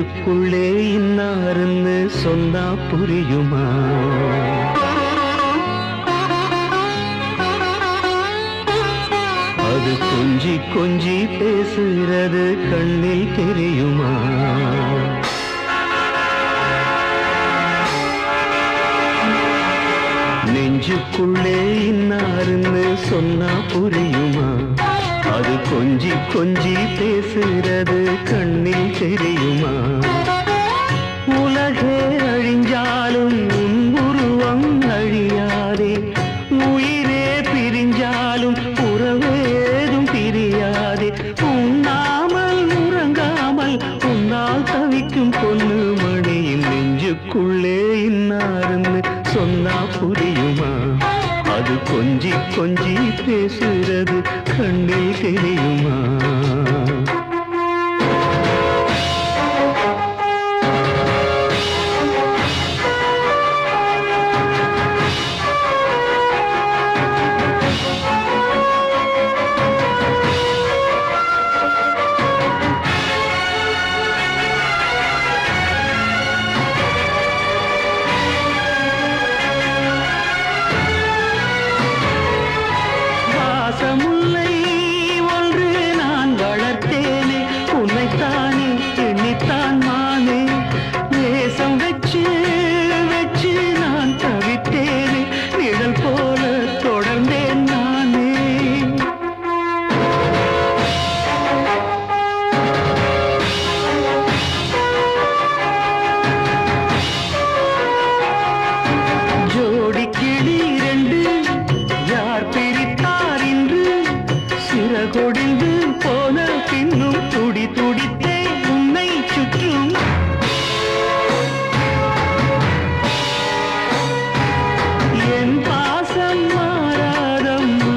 நெஞ்சுக்குள்ளே இன்னாருன்னு சொன்னா புரியுமா? அது கொஞ்சி கொஞ்சி பேசுகிறது கண்ணில் தெரியுமா? நெஞ்சுக்குள்ளே இன்னாருன்னு சொன்னா புரியுமா? அது கொஞ்சி கொஞ்சி பேசுகிறது கண்ணில் தெரியுமா? உலகே அழிஞ்சாலும் உன் உருவம் அழியாதே, உயிரே பிரிஞ்சாலும் உறவேதும் பிரியாதே. உண்ணாமல் உறங்காமல் உன்னால் தவிக்கும் பொண்ணு மணியின் நெஞ்சுக்குள்ளே இன்னாருன்னு சொன்னா புரியுமா? அது கொஞ்சி கொஞ்சி பேசுறது கண்ணில் தெரியுமா? முல்லை ஒன்று நான் வளர்த்தேனே, உன்னைத்தானே எண்ணித்தான் மானே. நேசம் வச்சு வச்சு நான் தவித்தேனே, நிழல் போல தொடர்ந்தேன் நானே. ஜோடி கிளி ரெண்டு யார் பிரித்தார் இன்று? சிறகொடிந்து போன பின்னும் துடி துடித்தே உன்னை சுற்றும். என் பாசம் மாறாதம்மா,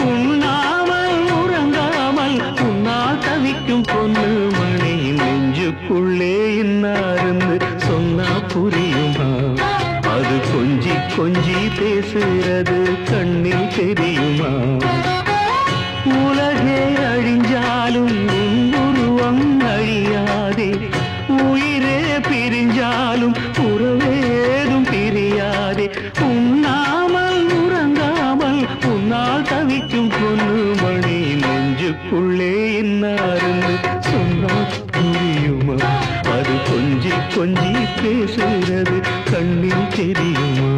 உண்ணாமல் உறங்காமல் உன்னால் தவிக்கும் பொண்ணு மணியின் நெஞ்சுக்குள்ளே இன்னாருன்னு சொன்னா புரியுமா? அது கொஞ்சி கொஞ்சி பேசுறது கண்ணில் தெரியுமா? உலகே அழிஞ்சாலும் உன் உருவம் அழியாதே, உயிரே பிரிஞ்சாலும் உறவேதும் பிரியாதே. உண்ணாமல் உறங்காமல் உன்னால் தவிக்கும் பொண்ணு மணி நெஞ்சுக்குள்ளே இன்னாருன்னு சொன்னா புரியுமா? அது கொஞ்சி கொஞ்சி பேசுகிறது கண்ணில் தெரியுமா?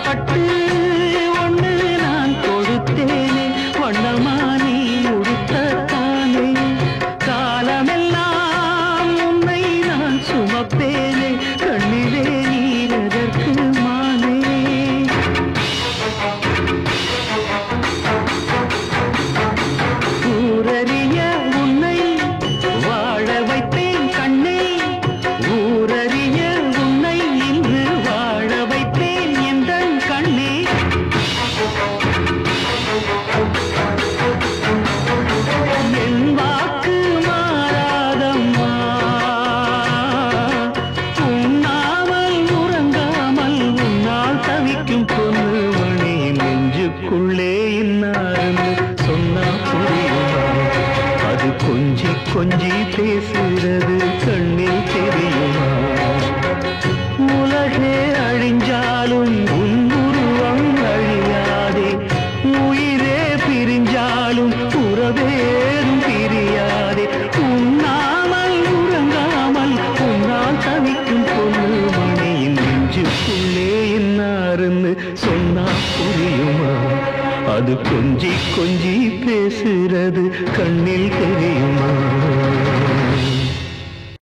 பட்டு ஒன்று நான் கொடுத்தேனே, வண்ணமானி உடுத்தத்தானே. காலமெல்லாம் உன்னை நான் சுமப்பேனே, கண்ணிலே நீரதற்கு மானே. ஊரறிய உன்னை வாழ வைத்தேன் கண்ணே, ஊரறிய உன்னை இன்று வாழ வைத்தேன் எந்தன் கண்ணே. என் வாக்கு மாறாதம்மா, உண்ணாமல் உறங்காமல் உன்னால் தவிக்கும் பொண்ணு மணி நெஞ்சுக்குள்ளே இன்னாருன்னு சொன்னா புரியுமா? அது கொஞ்சி கொஞ்சி பேசுறது கண்ணில் தெரியுமா? உலகே அழிஞ்சாலும் உன் உருவம் அழியாதே, உயிரே பிரிஞ்சாலும் உறவேதும் பிரியாதே. உண்ணாமல் உறங்காமல் உன்னால் தவிக்கும் பொண்ணு மணியின் நெஞ்சுக்குள்ளே இன்னாருன்னு சொன்னா புரியுமா? அது கொஞ்சி கொஞ்சி பேசுறது கண்ணில் தெரியுமா?